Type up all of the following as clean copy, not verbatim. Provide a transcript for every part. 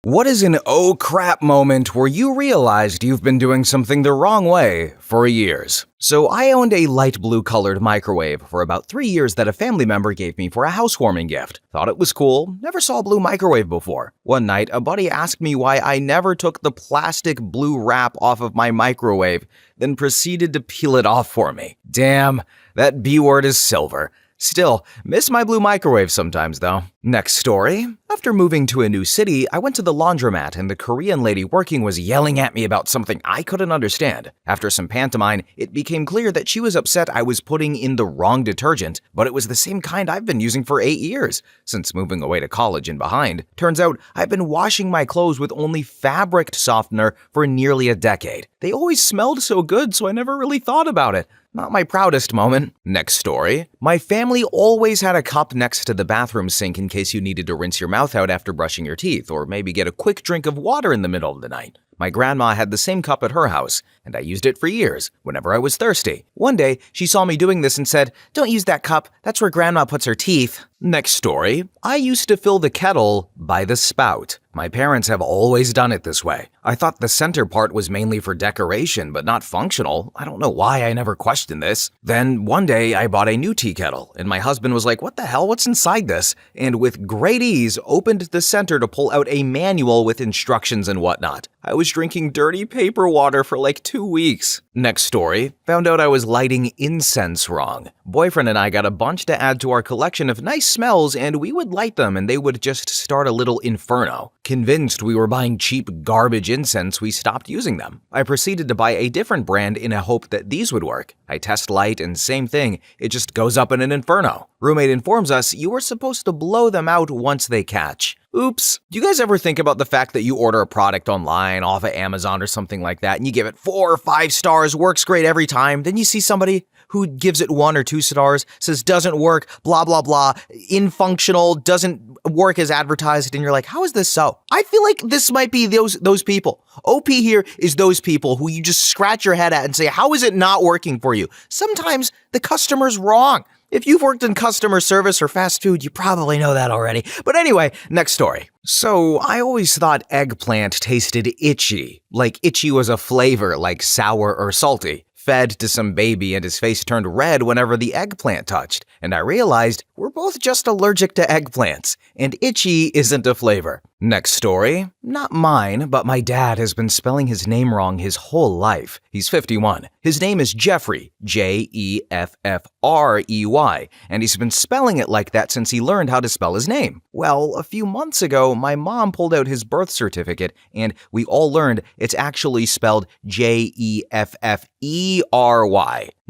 What is an oh crap moment where you realized you've been doing something the wrong way for years? So I owned a light blue colored microwave for about 3 years that a family member gave me for a housewarming gift. Thought it was cool, never saw a blue microwave before. One night, a buddy asked me why I never took the plastic blue wrap off of my microwave, then proceeded to peel it off for me. Damn, that B word is silver. Still, miss my blue microwave sometimes though. Next story. After moving to a new city, I went to the laundromat and the Korean lady working was yelling at me about something I couldn't understand. After some pantomime, it became clear that she was upset I was putting in the wrong detergent, but it was the same kind I've been using for 8 years, since moving away to college and behind. Turns out, I've been washing my clothes with only fabric softener for nearly a decade. They always smelled so good, so I never really thought about it. Not my proudest moment. Next story. My family always had a cup next to the bathroom sink in case you needed to rinse your mouth out after brushing your teeth, or maybe get a quick drink of water in the middle of the night. My grandma had the same cup at her house, and I used it for years, whenever I was thirsty. One day, she saw me doing this and said, "Don't use that cup, that's where grandma puts her teeth." Next story. I used to fill the kettle by the spout. My parents have always done it this way. I thought the center part was mainly for decoration, but not functional. I don't know why I never questioned this. Then one day I bought a new tea kettle, and my husband was like, "What the hell, what's inside this?" And with great ease, opened the center to pull out a manual with instructions and whatnot. I was drinking dirty paper water for like 2 weeks. Next story. Found out I was lighting incense wrong. Boyfriend and I got a bunch to add to our collection of nice smells, and we would light them and they would just start a little inferno. Convinced we were buying cheap garbage incense, we stopped using them. I proceeded to buy a different brand in a hope that these would work. I test light and same thing, it just goes up in an inferno. Roommate informs us you were supposed to blow them out once they catch. Oops. Do you guys ever think about the fact that you order a product online off of Amazon or something like that and you give it 4 or 5 stars, works great every time, then you see somebody who gives it 1 or 2 stars, says doesn't work, blah, blah, blah, infunctional, doesn't work as advertised, and you're like, how is this so? I feel like this might be those people. OP here is those people who you just scratch your head at and say, how is it not working for you? Sometimes the customer's wrong. If you've worked in customer service or fast food, you probably know that already. But anyway, next story. So I always thought eggplant tasted itchy, like itchy was a flavor like sour or salty. Fed to some baby and his face turned red whenever the eggplant touched, and I realized we're both just allergic to eggplants, and itchy isn't a flavor. Next story. Not mine, but my dad has been spelling his name wrong his whole life. He's 51. His name is Jeffrey, Jeffrey, and he's been spelling it like that since he learned how to spell his name. Well, a few months ago, my mom pulled out his birth certificate, and we all learned it's actually spelled Jeffrey.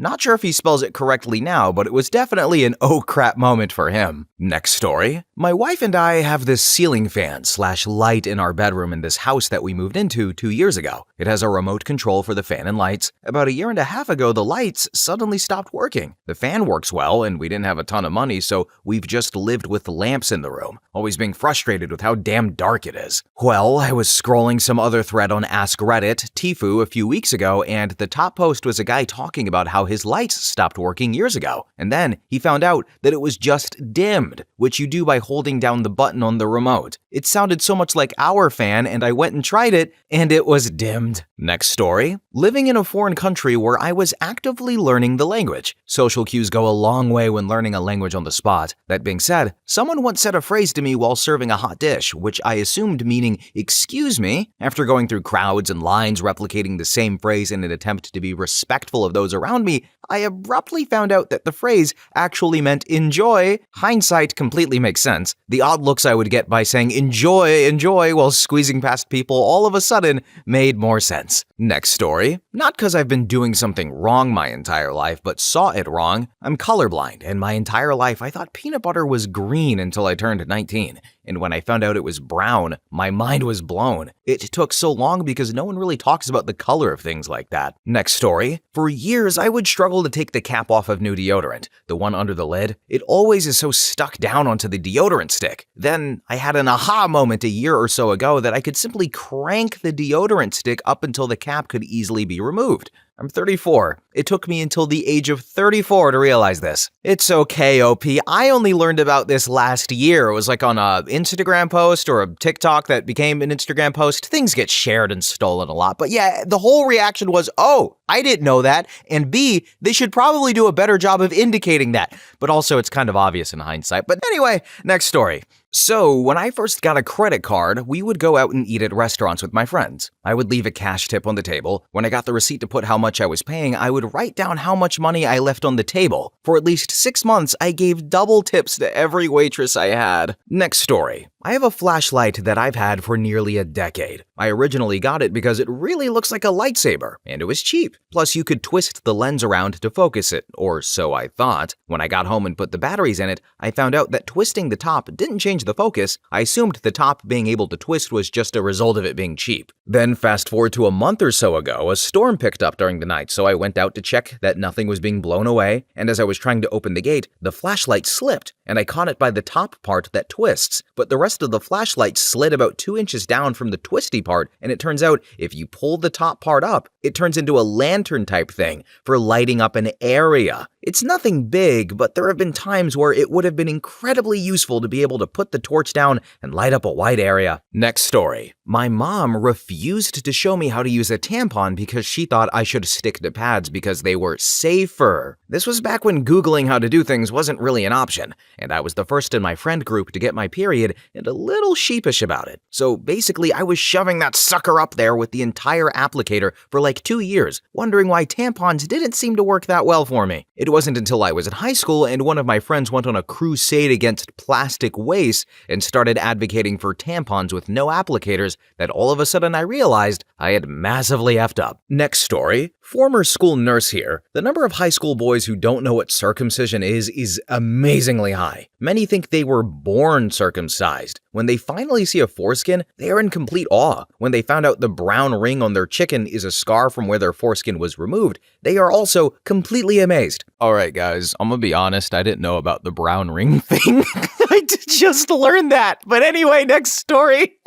Not sure if he spells it correctly now, but it was definitely an oh crap moment for him. Next story. My wife and I have this ceiling fan / light in our bedroom in this house that we moved into 2 years ago. It has a remote control for the fan and lights. About 1.5 years ago, the lights suddenly stopped working. The fan works well, and we didn't have a ton of money, so we've just lived with lamps in the room, always being frustrated with how damn dark it is. Well, I was scrolling some other thread on askreddit, Tfue, a few weeks ago, and the top post was a guy talking about how his lights stopped working years ago. And then he found out that it was just dimmed, which you do by holding down the button on the remote. It sounded so much like our fan, and I went and tried it, and it was dimmed. Next story. Living in a foreign country where I was actively learning the language. Social cues go a long way when learning a language on the spot. That being said, someone once said a phrase to me while serving a hot dish, which I assumed meaning, "excuse me." After going through crowds and lines replicating the same phrase in an attempt to be respectful of those around me, I abruptly found out that the phrase actually meant enjoy. Hindsight completely makes sense. The odd looks I would get by saying enjoy while squeezing past people all of a sudden made more sense. Next story. Not because I've been doing something wrong my entire life, but saw it wrong. I'm colorblind, and my entire life I thought peanut butter was green until I turned 19. And when I found out it was brown, my mind was blown. It took so long because no one really talks about the color of things like that. Next story. For years, I would struggle to take the cap off of new deodorant. The one under the lid, it always is so stuck down onto the deodorant stick. Then I had an aha moment a year or so ago that I could simply crank the deodorant stick up until the cap could easily be removed. I'm 34. It took me until the age of 34 to realize this. It's okay, OP. I only learned about this last year. It was like on a Instagram post or a TikTok that became an Instagram post. Things get shared and stolen a lot. But yeah, the whole reaction was, oh, I didn't know that. And B, they should probably do a better job of indicating that. But also, it's kind of obvious in hindsight. But anyway, next story. So, when I first got a credit card, we would go out and eat at restaurants with my friends. I would leave a cash tip on the table. When I got the receipt to put how much I was paying, I would write down how much money I left on the table. For at least 6 months, I gave double tips to every waitress I had. Next story. I have a flashlight that I've had for nearly a decade. I originally got it because it really looks like a lightsaber, and it was cheap. Plus, you could twist the lens around to focus it, or so I thought. When I got home and put the batteries in it, I found out that twisting the top didn't change the focus. I assumed the top being able to twist was just a result of it being cheap. Then fast forward to a month or so ago, a storm picked up during the night, so I went out to check that nothing was being blown away, and as I was trying to open the gate, the flashlight slipped, and I caught it by the top part that twists, but the rest of the flashlight slid about 2 inches down from the twisty part, and it turns out if you pull the top part up, it turns into a lantern type thing for lighting up an area. It's nothing big, but there have been times where it would have been incredibly useful to be able to put the torch down and light up a wide area. Next story. My mom refused to show me how to use a tampon because she thought I should stick to pads because they were safer. This was back when Googling how to do things wasn't really an option, and I was the first in my friend group to get my period and a little sheepish about it. So basically, I was shoving that sucker up there with the entire applicator for like 2 years, wondering why tampons didn't seem to work that well for me. It wasn't until I was in high school and one of my friends went on a crusade against plastic waste and started advocating for tampons with no applicators that all of a sudden I realized I had massively effed up. Next story. Former school nurse here. The number of high school boys who don't know what circumcision is amazingly high. Many think they were born circumcised. When they finally see a foreskin, they are in complete awe. When they found out the brown ring on their chicken is a scar from where their foreskin was removed, they are also completely amazed. Alright guys, I'm gonna be honest, I didn't know about the brown ring thing. I just learned that. But anyway, next story.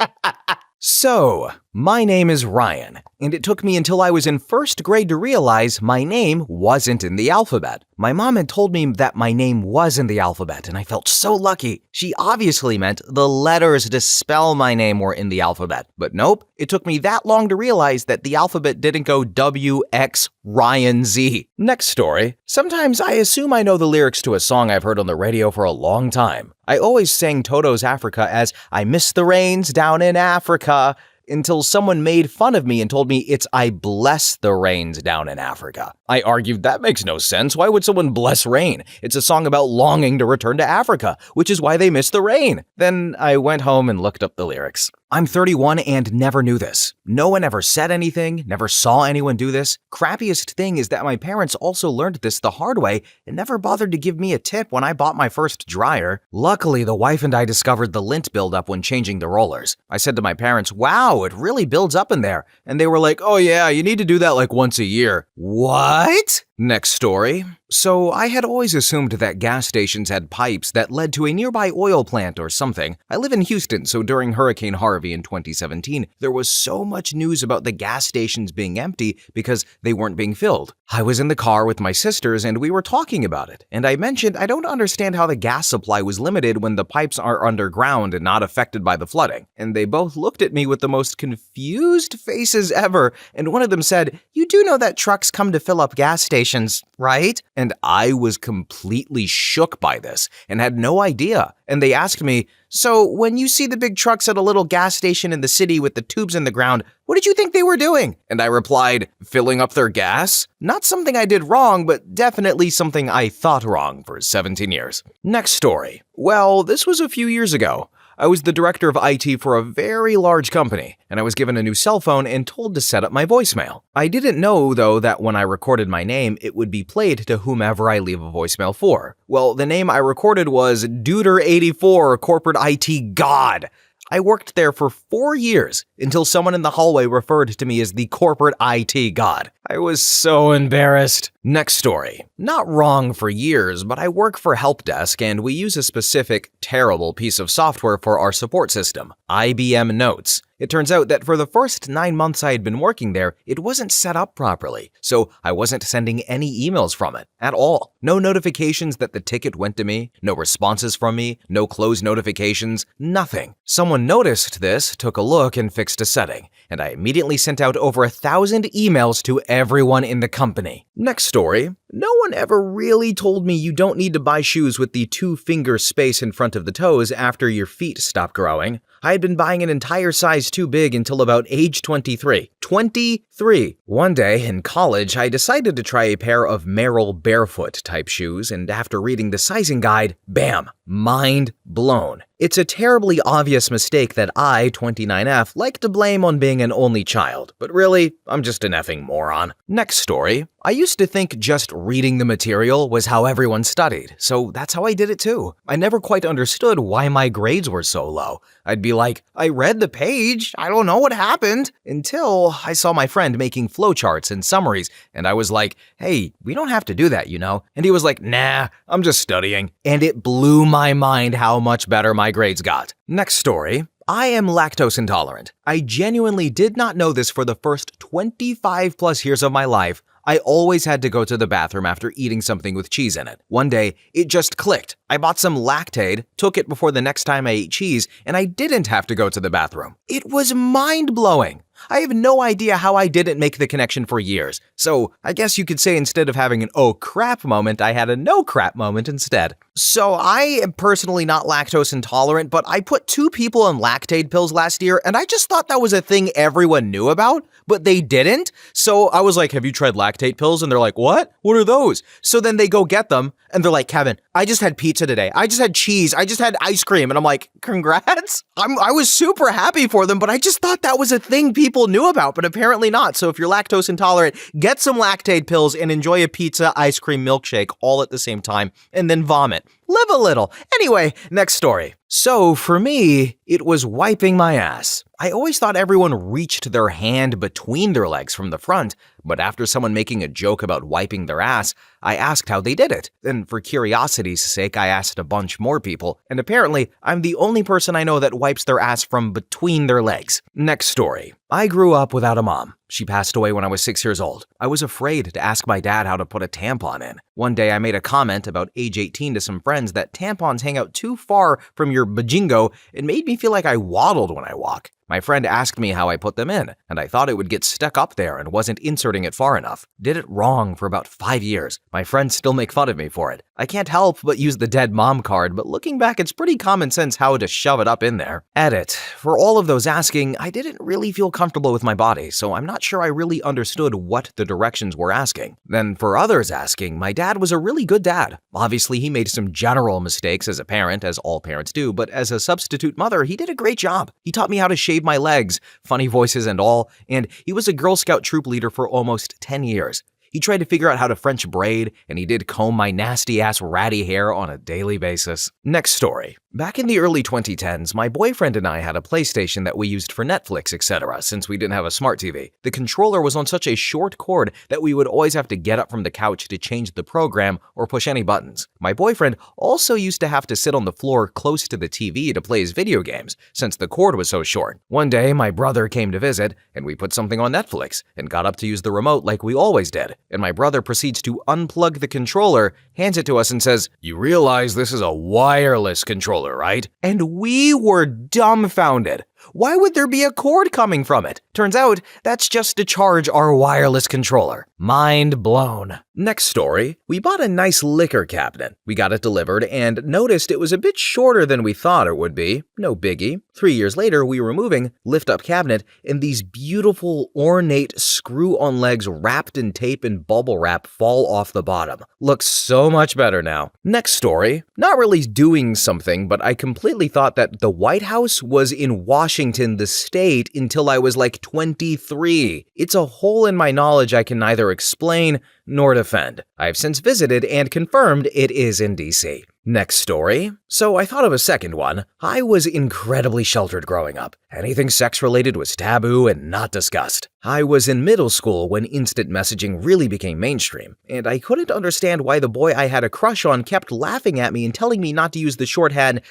So, my name is Ryan, and it took me until I was in first grade to realize my name wasn't in the alphabet. My mom had told me that my name was in the alphabet, and I felt so lucky. She obviously meant the letters to spell my name were in the alphabet. But nope, it took me that long to realize that the alphabet didn't go W, X, Ryan, Z. Next story. Sometimes I assume I know the lyrics to a song I've heard on the radio for a long time. I always sang Toto's Africa as I miss the rains down in Africa, until someone made fun of me and told me it's I bless the rains down in Africa. I argued that makes no sense. Why would someone bless rain? It's a song about longing to return to Africa, which is why they miss the rain. Then I went home and looked up the lyrics. I'm 31 and never knew this. No one ever said anything, never saw anyone do this. Crappiest thing is that my parents also learned this the hard way and never bothered to give me a tip when I bought my first dryer. Luckily, the wife and I discovered the lint buildup when changing the rollers. I said to my parents, wow, it really builds up in there. And they were like, oh yeah, you need to do that like once a year. What? Next story. So I had always assumed that gas stations had pipes that led to a nearby oil plant or something. I live in Houston, so during Hurricane Harvey in 2017, there was so much news about the gas stations being empty because they weren't being filled. I was in the car with my sisters and we were talking about it, and I mentioned I don't understand how the gas supply was limited when the pipes are underground and not affected by the flooding. And they both looked at me with the most confused faces ever, and one of them said, "You do know that trucks come to fill up gas stations, right?" And I was completely shook by this and had no idea. And they asked me, so when you see the big trucks at a little gas station in the city with the tubes in the ground, what did you think they were doing? And I replied, filling up their gas? Not something I did wrong, but definitely something I thought wrong for 17 years. Next story. Well, this was a few years ago. I was the director of IT for a very large company, and I was given a new cell phone and told to set up my voicemail. I didn't know, though, that when I recorded my name, it would be played to whomever I leave a voicemail for. Well, the name I recorded was Duder84, Corporate IT God. I worked there for 4 years until someone in the hallway referred to me as the corporate IT god. I was so embarrassed. Next story. Not wrong for years, but I work for Help Desk and we use a specific, terrible piece of software for our support system, IBM Notes. It turns out that for the first 9 months I had been working there, it wasn't set up properly, so I wasn't sending any emails from it at all. No notifications that the ticket went to me, no responses from me, no closed notifications, nothing. Someone noticed this, took a look, and fixed a setting, and I immediately sent out over 1,000 emails to everyone in the company. Next story. No one ever really told me you don't need to buy shoes with the 2-finger space in front of the toes after your feet stop growing. I had been buying an entire size too big until about age 23. 23! One day in college, I decided to try a pair of Merrell barefoot type shoes, and after reading the sizing guide, bam! Mind blown. It's a terribly obvious mistake that I, 29F, like to blame on being an only child, but really, I'm just an effing moron. Next story. I used to think just reading the material was how everyone studied, so that's how I did it too. I never quite understood why my grades were so low. I'd be like, I read the page, I don't know what happened, until I saw my friend making flowcharts and summaries, and I was like, hey, we don't have to do that, you know? And he was like, nah, I'm just studying. And it blew my mind how much better my grades got. Next story. I am lactose intolerant. I genuinely did not know this for the first 25 plus years of my life. I always had to go to the bathroom after eating something with cheese in it. One day, it just clicked. I bought some Lactaid, took it before the next time I ate cheese, and I didn't have to go to the bathroom. It was mind-blowing. I have no idea how I didn't make the connection for years. So I guess you could say instead of having an oh crap moment, I had a no crap moment instead. So I am personally not lactose intolerant, but I put 2 people on Lactaid pills last year, and I just thought that was a thing everyone knew about, but they didn't. So I was like, have you tried Lactaid pills? And they're like, what? What are those? So then they go get them, and they're like, Kevin, I just had pizza today. I just had cheese. I just had ice cream. And I'm like, congrats. I was super happy for them, but I just thought that was a thing people knew about, but apparently not. So if you're lactose intolerant, get some Lactaid pills and enjoy a pizza, ice cream, milkshake all at the same time, and then vomit. Live a little. Anyway, next story. So for me, it was wiping my ass. I always thought everyone reached their hand between their legs from the front, but after someone making a joke about wiping their ass, I asked how they did it. Then for curiosity's sake, I asked a bunch more people, and apparently, I'm the only person I know that wipes their ass from between their legs. Next story. I grew up without a mom. She passed away when I was 6 years old. I was afraid to ask my dad how to put a tampon in. One day I made a comment about age 18 to some friends that tampons hang out too far from your bajingo. It made me feel like I waddled when I walk. My friend asked me how I put them in, and I thought it would get stuck up there and wasn't inserting it far enough. Did it wrong for about 5 years. My friends still make fun of me for it. I can't help but use the dead mom card, but looking back, it's pretty common sense how to shove it up in there. Edit. For all of those asking, I didn't really feel comfortable with my body, so I'm not sure I really understood what the directions were asking. Then for others asking, my dad was a really good dad. Obviously, he made some general mistakes as a parent, as all parents do, but as a substitute mother, he did a great job. He taught me how to shave my legs, funny voices and all, and he was a Girl Scout troop leader for almost 10 years. He tried to figure out how to French braid, and he did comb my nasty-ass ratty hair on a daily basis. Next story. Back in the early 2010s, my boyfriend and I had a PlayStation that we used for Netflix, etc., since we didn't have a smart TV. The controller was on such a short cord that we would always have to get up from the couch to change the program or push any buttons. My boyfriend also used to have to sit on the floor close to the TV to play his video games, since the cord was so short. One day, my brother came to visit, and we put something on Netflix, and got up to use the remote like we always did. And my brother proceeds to unplug the controller, hands it to us, and says, "You realize this is a wireless controller, right?" And we were dumbfounded. Why would there be a cord coming from it? Turns out, that's just to charge our wireless controller. Mind blown. Next story. We bought a nice liquor cabinet. We got it delivered and noticed it was a bit shorter than we thought it would be. No biggie. 3 years later, we were moving, lift up cabinet, and these beautiful, ornate, screw-on legs wrapped in tape and bubble wrap fall off the bottom. Looks so much better now. Next story. Not really doing something, but I completely thought that the White House was in Washington, the state, until I was like 23. It's a hole in my knowledge I can neither explain nor defend. I've since visited and confirmed it is in DC. Next story. So I thought of a second one. I was incredibly sheltered growing up. Anything sex-related was taboo and not discussed. I was in middle school when instant messaging really became mainstream, and I couldn't understand why the boy I had a crush on kept laughing at me and telling me not to use the shorthand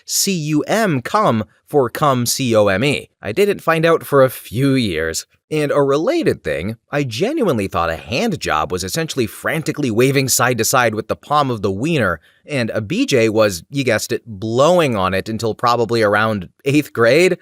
cum for come C-O-M-E. I didn't find out for a few years. And a related thing, I genuinely thought a hand job was essentially frantically waving side to side with the palm of the wiener, and a BJ was, you guessed it, blowing on it until probably around 8th grade.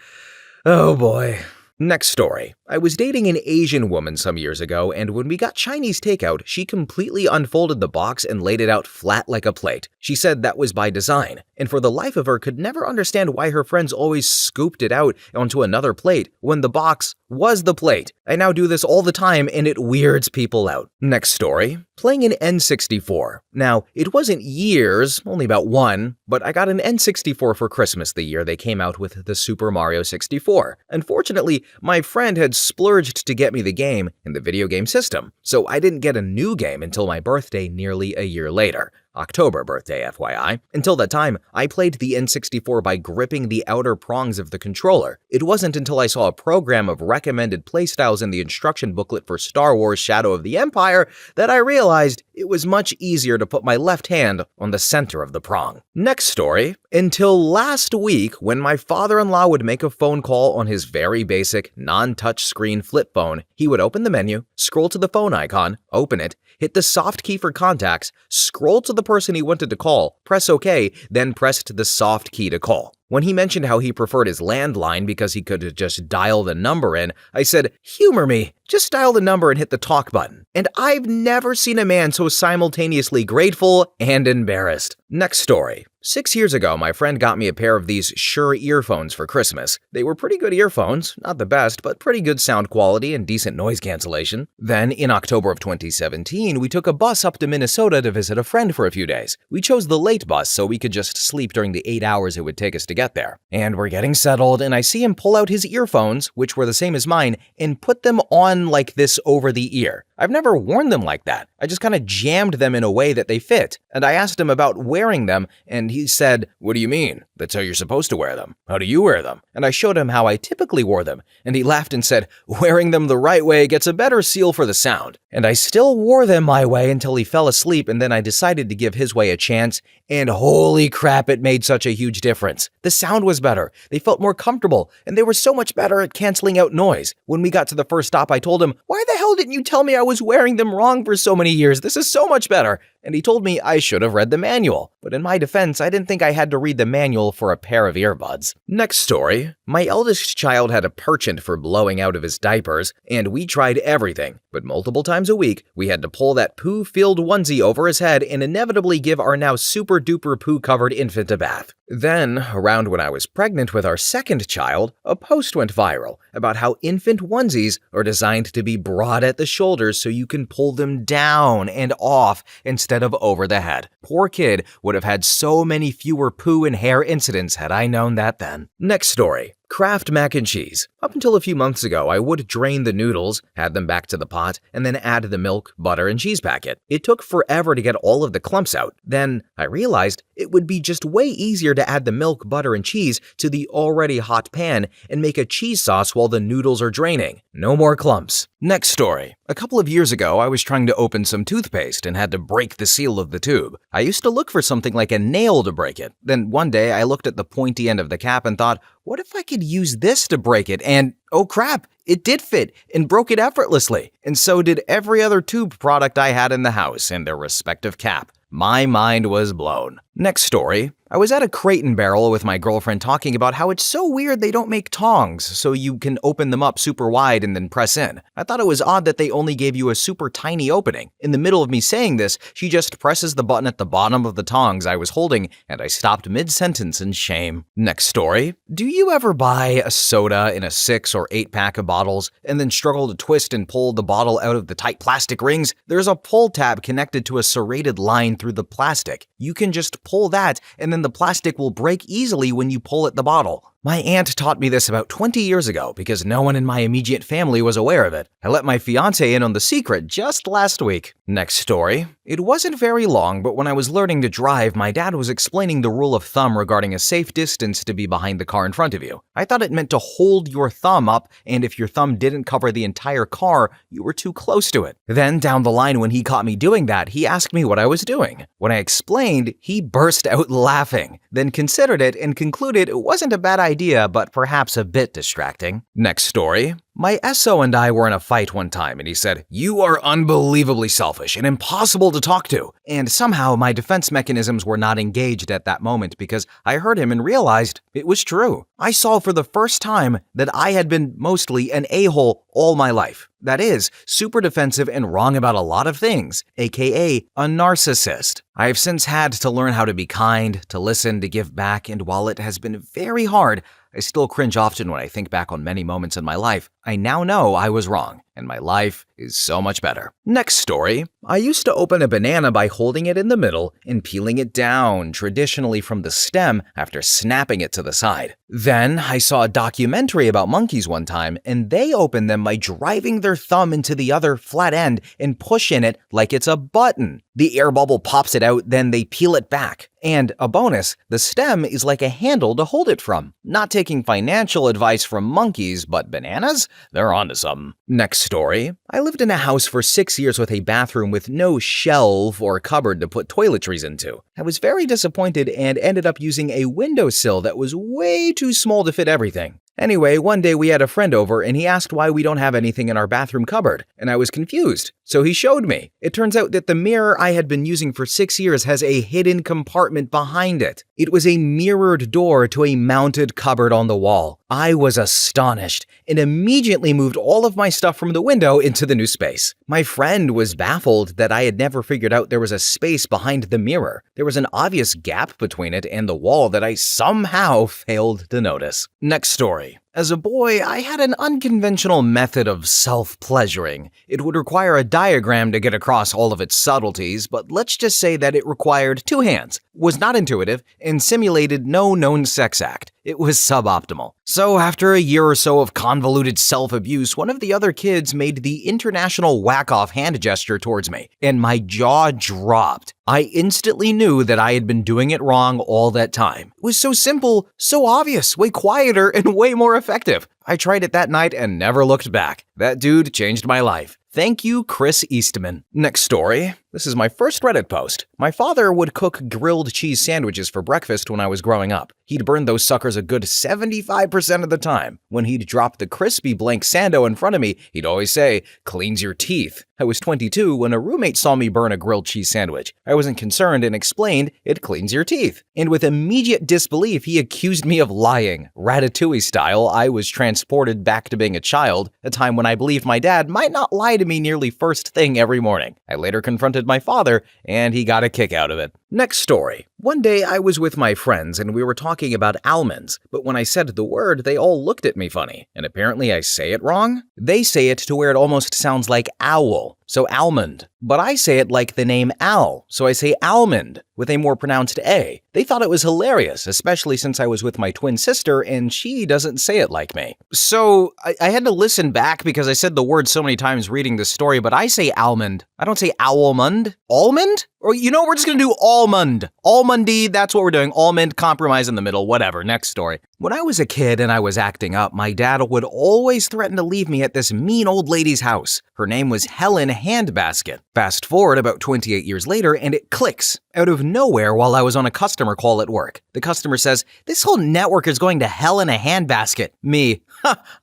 Oh boy. Next story. I was dating an Asian woman some years ago, and when we got Chinese takeout, she completely unfolded the box and laid it out flat like a plate. She said that was by design, and for the life of her could never understand why her friends always scooped it out onto another plate when the box was the plate. I now do this all the time, and it weirds people out. Next story. Playing an N64. Now, it wasn't years, only about one, but I got an N64 for Christmas the year they came out with the Super Mario 64. Unfortunately, my friend had splurged to get me the game in the video game system, so I didn't get a new game until my birthday nearly a year later. October birthday, FYI. Until that time, I played the N64 by gripping the outer prongs of the controller. It wasn't until I saw a program of recommended playstyles in the instruction booklet for Star Wars Shadow of the Empire that I realized it was much easier to put my left hand on the center of the prong. Next story. Until last week, when my father-in-law would make a phone call on his very basic, non-touch screen flip phone, he would open the menu, scroll to the phone icon, open it, hit the soft key for contacts, scroll to the person he wanted to call, press OK, then pressed the soft key to call. When he mentioned how he preferred his landline because he could just dial the number in, I said, humor me, just dial the number and hit the talk button. And I've never seen a man so simultaneously grateful and embarrassed. Next story. 6 years ago, my friend got me a pair of these Shure earphones for Christmas. They were pretty good earphones, not the best, but pretty good sound quality and decent noise cancellation. Then, in October of 2017, we took a bus up to Minnesota to visit a friend for a few days. We chose the late bus so we could just sleep during the 8 hours it would take us to get there. And we're getting settled, and I see him pull out his earphones, which were the same as mine, and put them on like this over the ear. I've never worn them like that. I just kind of jammed them in a way that they fit. And I asked him about wearing them, and he said, "What do you mean? That's how you're supposed to wear them. How do you wear them?" And I showed him how I typically wore them, and he laughed and said, "Wearing them the right way gets a better seal for the sound." And I still wore them my way until he fell asleep, and then I decided to give his way a chance, and holy crap, it made such a huge difference. The sound was better, they felt more comfortable, and they were so much better at canceling out noise. When we got to the first stop, I told him, "Why the hell didn't you tell me I was wearing them wrong for so many years? This is so much better." And he told me I should have read the manual. But in my defense, I didn't think I had to read the manual for a pair of earbuds. Next story. My eldest child had a penchant for blowing out of his diapers, and we tried everything. But multiple times a week, we had to pull that poo-filled onesie over his head and inevitably give our now super-duper poo-covered infant a bath. Then, around when I was pregnant with our second child, a post went viral about how infant onesies are designed to be broad at the shoulders so you can pull them down and off instead of over the head. Poor kid would have had so many fewer poo and hair incidents had I known that then. Next story. Kraft mac and cheese. Up until a few months ago, I would drain the noodles, add them back to the pot, and then add the milk, butter, and cheese packet. It took forever to get all of the clumps out. Then I realized it would be just way easier to add the milk, butter, and cheese to the already hot pan and make a cheese sauce while the noodles are draining. No more clumps. Next story. A couple of years ago, I was trying to open some toothpaste and had to break the seal of the tube. I used to look for something like a nail to break it. Then one day, I looked at the pointy end of the cap and thought, what if I could use this to break it? And oh crap, it did fit and broke it effortlessly. And so did every other tube product I had in the house and their respective cap. My mind was blown. Next story. I was at a Crate and Barrel with my girlfriend talking about how it's so weird they don't make tongs so you can open them up super wide and then press in. I thought it was odd that they only gave you a super tiny opening. In the middle of me saying this, she just presses the button at the bottom of the tongs I was holding, and I stopped mid-sentence in shame. Next story. Do you ever buy a soda in a 6 or 8 pack of bottles and then struggle to twist and pull the bottle out of the tight plastic rings? There's a pull tab connected to a serrated line through the plastic. You can just pull that and then the plastic will break easily when you pull at the bottle. My aunt taught me this about 20 years ago because no one in my immediate family was aware of it. I let my fiance in on the secret just last week. Next story. It wasn't very long, but when I was learning to drive, my dad was explaining the rule of thumb regarding a safe distance to be behind the car in front of you. I thought it meant to hold your thumb up, and if your thumb didn't cover the entire car, you were too close to it. Then down the line when he caught me doing that, he asked me what I was doing. When I explained, he burst out laughing, then considered it and concluded it wasn't a bad idea idea, but perhaps a bit distracting. Next story. My SO and I were in a fight one time, and he said, "You are unbelievably selfish and impossible to talk to." And somehow my defense mechanisms were not engaged at that moment because I heard him and realized it was true. I saw for the first time that I had been mostly an a-hole all my life. That is, super defensive and wrong about a lot of things, aka a narcissist. I have since had to learn how to be kind, to listen, to give back, and while it has been very hard, I still cringe often when I think back on many moments in my life. I now know I was wrong, and my life is so much better. Next story. I used to open a banana by holding it in the middle and peeling it down, traditionally from the stem, after snapping it to the side. Then I saw a documentary about monkeys one time, and they open them by driving their thumb into the other flat end and push in it like it's a button. The air bubble pops it out, then they peel it back. And a bonus, the stem is like a handle to hold it from. Not taking financial advice from monkeys, but bananas? They're onto something. Next story. I lived in a house for 6 years with a bathroom with no shelf or cupboard to put toiletries into. I was very disappointed and ended up using a windowsill that was way too small to fit everything. Anyway, one day we had a friend over and he asked why we don't have anything in our bathroom cupboard, and I was confused. So he showed me. It turns out that the mirror I had been using for 6 years has a hidden compartment behind it. It was a mirrored door to a mounted cupboard on the wall. I was astonished and immediately moved all of my stuff from the window into the new space. My friend was baffled that I had never figured out there was a space behind the mirror. There was an obvious gap between it and the wall that I somehow failed to notice. Next story. As a boy, I had an unconventional method of self-pleasuring. It would require a diagram to get across all of its subtleties, but let's just say that it required 2 hands, was not intuitive, and simulated no known sex act. It was suboptimal. So after a year or so of convoluted self-abuse, one of the other kids made the international whack-off hand gesture towards me, and my jaw dropped. I instantly knew that I had been doing it wrong all that time. It was so simple, so obvious, way quieter, and way more effective. I tried it that night and never looked back. That dude changed my life. Thank you, Chris Eastman. Next story. This is my first Reddit post. My father would cook grilled cheese sandwiches for breakfast when I was growing up. He'd burn those suckers a good 75% of the time. When he'd drop the crispy blank sando in front of me, he'd always say, "Cleans your teeth." I was 22 when a roommate saw me burn a grilled cheese sandwich. I wasn't concerned and explained, "It cleans your teeth." And with immediate disbelief, he accused me of lying. Ratatouille style, I was transported back to being a child, a time when I believed my dad might not lie to me nearly first thing every morning. I later confronted my father, and he got a kick out of it. Next story. One day I was with my friends and we were talking about almonds, but when I said the word, they all looked at me funny, and apparently I say it wrong. They say it to where it almost sounds like owl, so almond. But I say it like the name Al, so I say almond, with a more pronounced A. They thought it was hilarious, especially since I was with my twin sister and she doesn't say it like me. So I had to listen back because I said the word so many times reading this story, but I say almond. I don't say almond. Almond? Or we're just gonna do almond. Almondy, that's what we're doing. Almond, compromise in the middle, whatever. Next story. When I was a kid and I was acting up, my dad would always threaten to leave me at this mean old lady's house. Her name was Helen Handbasket. Fast forward about 28 years later and it clicks. Out of nowhere while I was on a customer call at work. The customer says, "This whole network is going to hell in a handbasket." Me,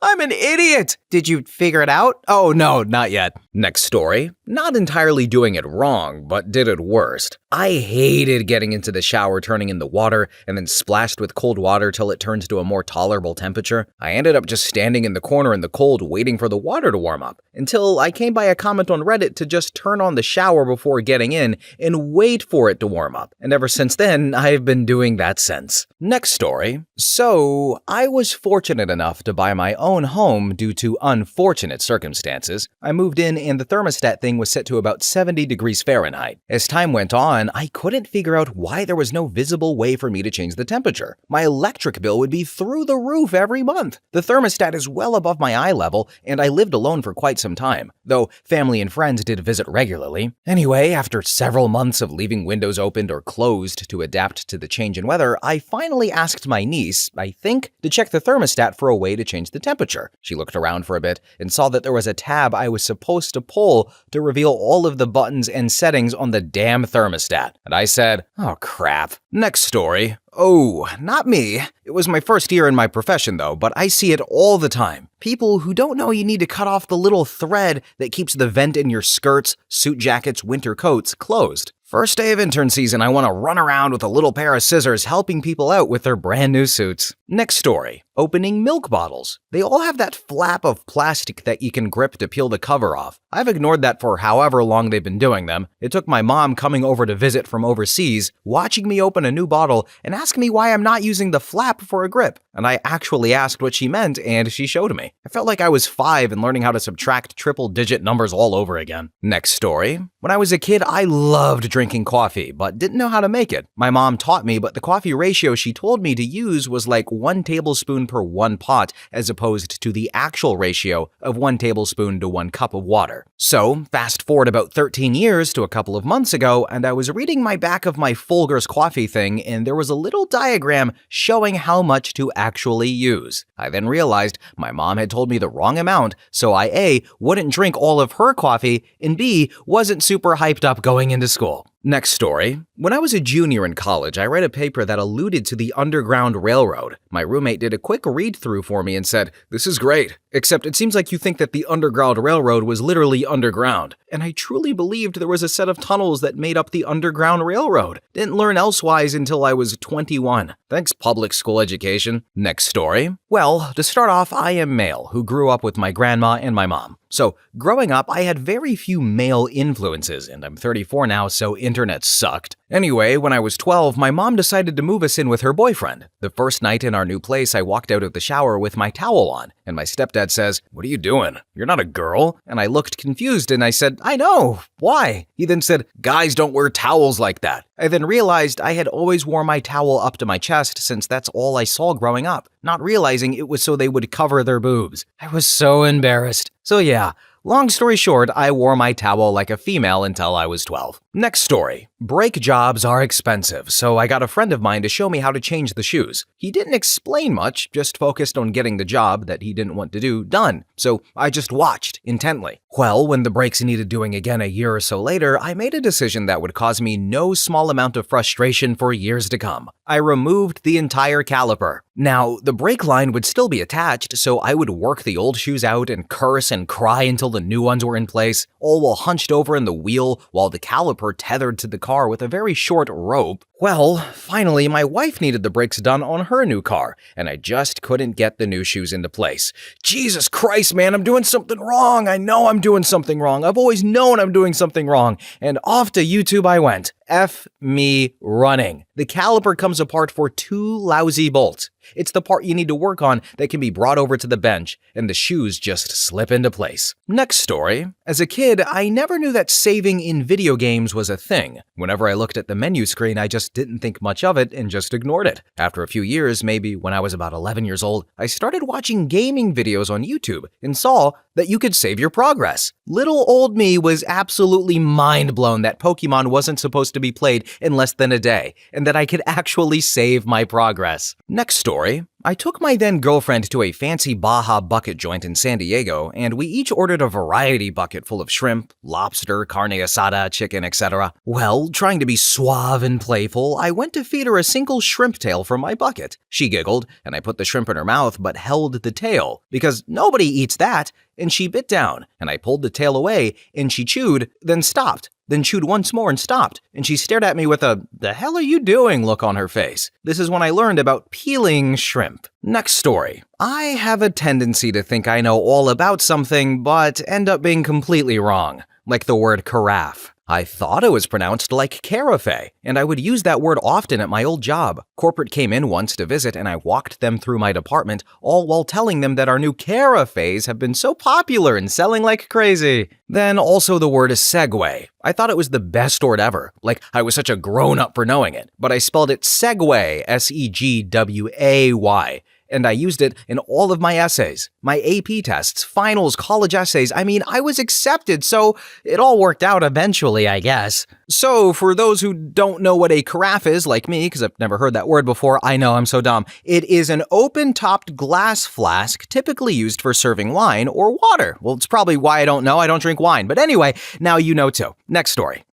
I'm an idiot. Did you figure it out? Oh no, not yet. Next story. Not entirely doing it wrong, but did it worst. I hated getting into the shower, turning in the water, and then splashed with cold water till it turned to a more tolerable temperature. I ended up just standing in the corner in the cold waiting for the water to warm up, until I came by a comment on Reddit to just turn on the shower before getting in and wait for it to warm up. And ever since then, I've been doing that since. Next story. So, I was fortunate enough to buy my own home due to unfortunate circumstances. I moved in and the thermostat thing was set to about 70 degrees Fahrenheit. As time went on, I couldn't figure out why there was no visible way for me to change the temperature. My electric bill would be through the roof every month. The thermostat is well above my eye level, and I lived alone for quite some time, though family and friends did visit regularly. Anyway, after several months of leaving windows opened or closed to adapt to the change in weather, I finally asked my niece, I think, to check the thermostat for a way to change the temperature. She looked around for a bit and saw that there was a tab I was supposed to pull to reveal all of the buttons and settings on the damn thermostat. And I said, "Oh crap." Next story. Oh, not me. It was my first year in my profession though, but I see it all the time. People who don't know you need to cut off the little thread that keeps the vent in your skirts, suit jackets, winter coats closed. First day of intern season, I want to run around with a little pair of scissors helping people out with their brand new suits. Next story. Opening milk bottles. They all have that flap of plastic that you can grip to peel the cover off. I've ignored that for however long they've been doing them. It took my mom coming over to visit from overseas, watching me open a new bottle, and ask me why I'm not using the flap for a grip. And I actually asked what she meant, and she showed me. I felt like I was 5 and learning how to subtract triple-digit numbers all over again. Next story. When I was a kid, I loved drinking coffee, but didn't know how to make it. My mom taught me, but the coffee ratio she told me to use was like 1 tablespoon per 1 pot, as opposed to the actual ratio of 1 tablespoon to 1 cup of water. So, fast forward about 13 years to a couple of months ago, and I was reading my back of my Folgers coffee thing, and there was a little diagram showing how much to actually use. I then realized my mom had told me the wrong amount, so I A, wouldn't drink all of her coffee, and B, wasn't super hyped up going into school. Next story. When I was a junior in college, I read a paper that alluded to the Underground Railroad. My roommate did a quick read-through for me and said, "This is great, except it seems like you think that the Underground Railroad was literally underground." And I truly believed there was a set of tunnels that made up the Underground Railroad. Didn't learn elsewise until I was 21. Thanks, public school education. Next story. Well, to start off, I am male, who grew up with my grandma and my mom. So, growing up, I had very few male influences, and I'm 34 now, so internet sucked. Anyway, when I was 12, my mom decided to move us in with her boyfriend. The first night in our new place, I walked out of the shower with my towel on, and my stepdad says, "What are you doing? You're not a girl." And I looked confused and I said, "I know. Why?" He then said, "Guys don't wear towels like that." I then realized I had always worn my towel up to my chest since that's all I saw growing up, not realizing it was so they would cover their boobs. I was so embarrassed. So yeah, long story short, I wore my towel like a female until I was 12. Next story. Brake jobs are expensive, so I got a friend of mine to show me how to change the shoes. He didn't explain much, just focused on getting the job that he didn't want to do done, so I just watched intently. Well, when the brakes needed doing again a year or so later, I made a decision that would cause me no small amount of frustration for years to come. I removed the entire caliper. Now, the brake line would still be attached, so I would work the old shoes out and curse and cry until the new ones were in place, all while hunched over in the wheel while the caliper tethered to the car with a very short rope. Well, finally, my wife needed the brakes done on her new car, and I just couldn't get the new shoes into place. Jesus Christ, man, I'm doing something wrong. I know I'm doing something wrong. I've always known I'm doing something wrong. And off to YouTube I went. F me running. The caliper comes apart for 2 lousy bolts. It's the part you need to work on that can be brought over to the bench, and the shoes just slip into place. Next story. As a kid, I never knew that saving in video games was a thing. Whenever I looked at the menu screen, I just didn't think much of it and just ignored it. After a few years, maybe when I was about 11 years old, I started watching gaming videos on YouTube and saw that you could save your progress. Little old me was absolutely mind blown that Pokemon wasn't supposed to be played in less than a day, and that I could actually save my progress. Next story. I took my then girlfriend to a fancy Baja bucket joint in San Diego, and we each ordered a variety bucket full of shrimp, lobster, carne asada, chicken, etc. Well, trying to be suave and playful, I went to feed her a single shrimp tail from my bucket. She giggled, and I put the shrimp in her mouth but held the tail, because nobody eats that, and she bit down, and I pulled the tail away, and she chewed, then stopped. Then chewed once more and stopped, and she stared at me with a "the hell are you doing" look on her face. This is when I learned about peeling shrimp. Next story. I have a tendency to think I know all about something, but end up being completely wrong, like the word carafe. I thought it was pronounced like carafe, and I would use that word often at my old job. Corporate came in once to visit, and I walked them through my department, all while telling them that our new carafes have been so popular and selling like crazy. Then also the word is segue. I thought it was the best word ever, like I was such a grown-up for knowing it, but I spelled it Segway, S-E-G-W-A-Y. And I used it in all of my essays, my AP tests, finals, college essays. I mean, I was accepted, so it all worked out eventually, I guess. So, for those who don't know what a carafe is, like me, because I've never heard that word before, I know I'm so dumb. It is an open-topped glass flask typically used for serving wine or water. Well, it's probably why I don't know. I don't drink wine. But anyway, now you know too. Next story.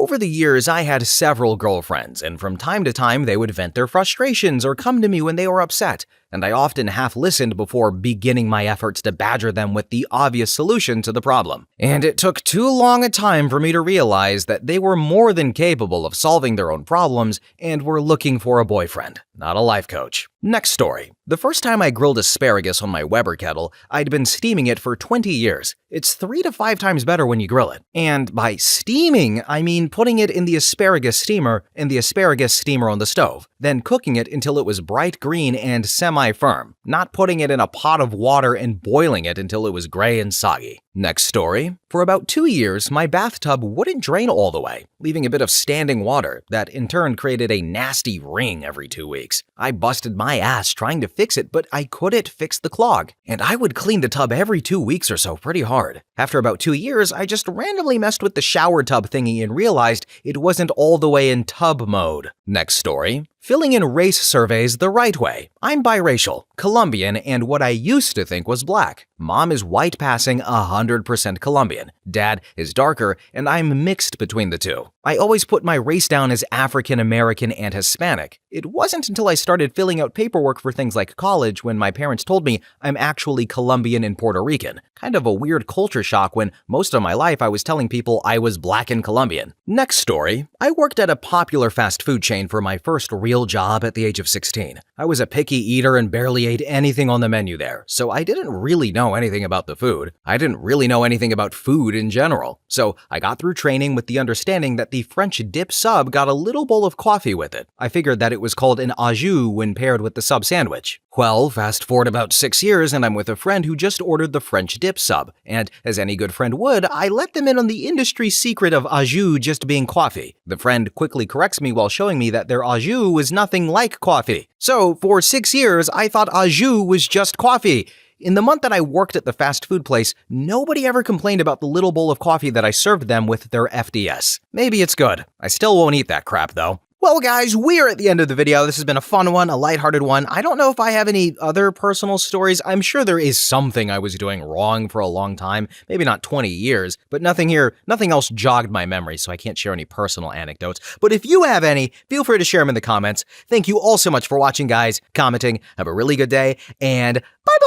Over the years, I had several girlfriends, and from time to time they would vent their frustrations or come to me when they were upset, and I often half-listened before beginning my efforts to badger them with the obvious solution to the problem. And it took too long a time for me to realize that they were more than capable of solving their own problems and were looking for a boyfriend, not a life coach. Next story. The first time I grilled asparagus on my Weber kettle, I'd been steaming it for 20 years. It's 3 to 5 times better when you grill it. And by steaming, I mean putting it in the asparagus steamer and the asparagus steamer on the stove, then cooking it until it was bright green and semi-firm, not putting it in a pot of water and boiling it until it was gray and soggy. Next story. For about 2 years, my bathtub wouldn't drain all the way, leaving a bit of standing water that in turn created a nasty ring every 2 weeks. I busted my ass trying to fix it, but I couldn't fix the clog, and I would clean the tub every 2 weeks or so pretty hard. After about 2 years, I just randomly messed with the shower tub thingy and realized it wasn't all the way in tub mode. Next story. Filling in race surveys the right way. I'm biracial, Colombian, and what I used to think was black. Mom is white passing 100% Colombian. Dad is darker, and I'm mixed between the two. I always put my race down as African American and Hispanic. It wasn't until I started filling out paperwork for things like college when my parents told me I'm actually Colombian and Puerto Rican. Kind of a weird culture shock when most of my life I was telling people I was black and Colombian. Next story. I worked at a popular fast food chain for my first real job at the age of 16. I was a picky eater and barely ate anything on the menu there, so I didn't really know anything about the food. I didn't really know anything about food in general. So I got through training with the understanding that the French dip sub got a little bowl of coffee with it. I figured that it was called an au jus when paired with the sub sandwich. Well, fast forward about 6 years and I'm with a friend who just ordered the French dip sub, and as any good friend would, I let them in on the industry secret of au jus just being coffee. The friend quickly corrects me while showing me that their au jus was nothing like coffee. So, for 6 years, I thought au jus was just coffee. In the month that I worked at the fast food place, nobody ever complained about the little bowl of coffee that I served them with their FDS. Maybe it's good. I still won't eat that crap, though. Well, guys, we're at the end of the video. This has been a fun one, a lighthearted one. I don't know if I have any other personal stories. I'm sure there is something I was doing wrong for a long time, maybe not 20 years, but nothing else jogged my memory, so I can't share any personal anecdotes. But if you have any, feel free to share them in the comments. Thank you all so much for watching, guys, commenting. Have a really good day, and bye-bye!